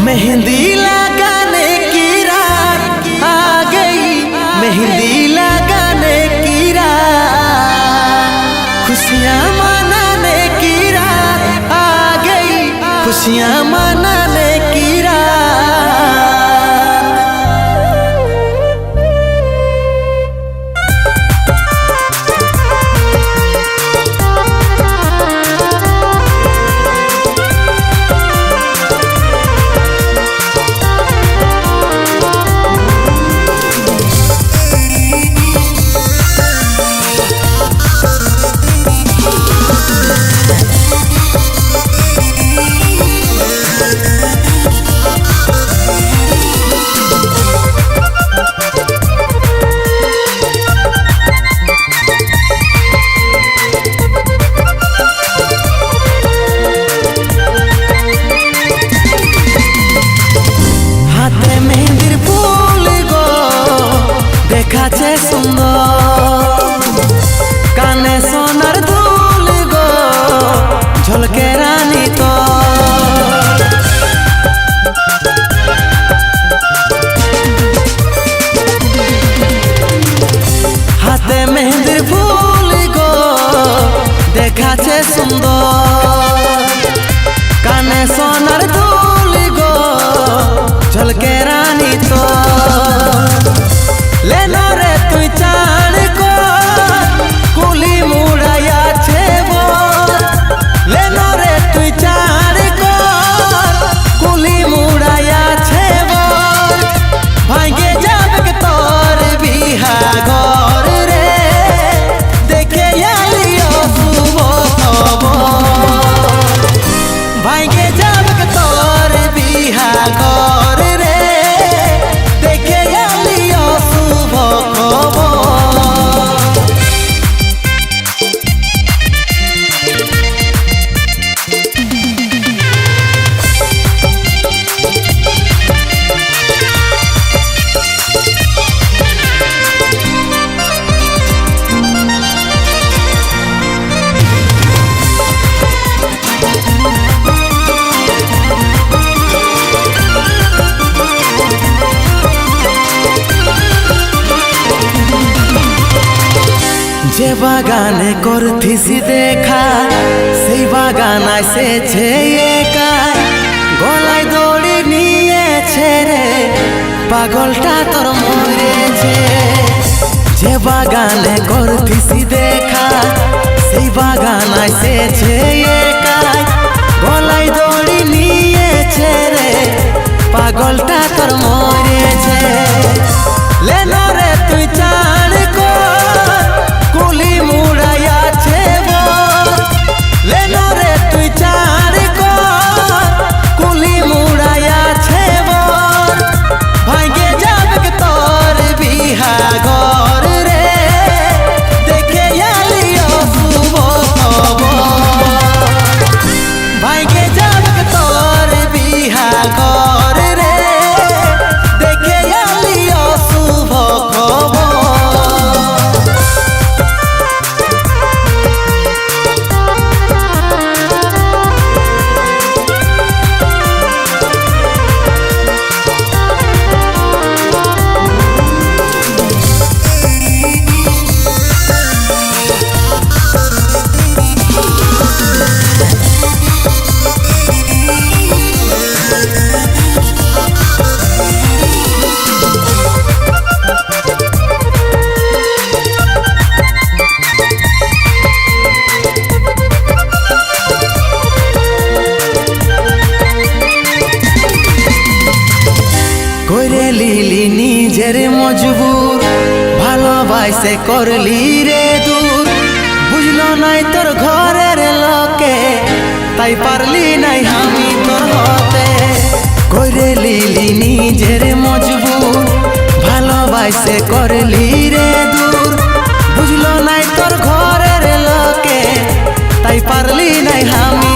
मेहंदी लगाने की रात आ गई, मेहंदी लगाने की रात, खुशियाँ मनाने की रात आ गई, खुशियाँ मनाने की रात। দেখাছে সুন্দর কানে সোনার দুল গো ঝলকে রানী তো হাতে মেহেন্দির ফুল গো দেখাছে সুন্দর কানে সোনার দুল গো ঝলকে রানী তো लेना रे तु चाण को कुली मुड़ाया छे वो लेना रे तु चाण को कुली मुड़ाया छे वो भांगे जाबक तोर बिहा घर रे देखे आलियो सुबो तबो भांगे जाबक तोर बिहा घर रे देखे आलियो যে বাগানে করথিসি দেখা সেই বাগান এসেছে একাই গলায় দড়ি নিয়েছে রে পাগলটা তোর মরেছে। যে বাগানে করথিসি দেখা সেই বাগান এসেছে একাই গলায় দড়ি নিয়েছে রে পাগলটা তোর মরেছে। লেনা রে তুই চাণ কো कुली मुड़ाया छे वो लेना रे तु चाण को कुली मुड़ाया छे वो भांगे जाबक तोर बिहा घर रे देखे आलियो सुबो तबो भांगे जाबक तोर बिहा घर रे देखे आलियो सुबो तबो। করে লিলি নিজের মজবুর ভালোবাসে করলি রে দূর বুঝলো নাই তোর ঘরের লোকে তাই পারলি নাই আমি তোর হতে। করে লিলি নিজের মজবুর ভালোবাসে করলি রে দূর বুঝলো নাই তোর ঘরের লোকে তাই পারলি নাই আমি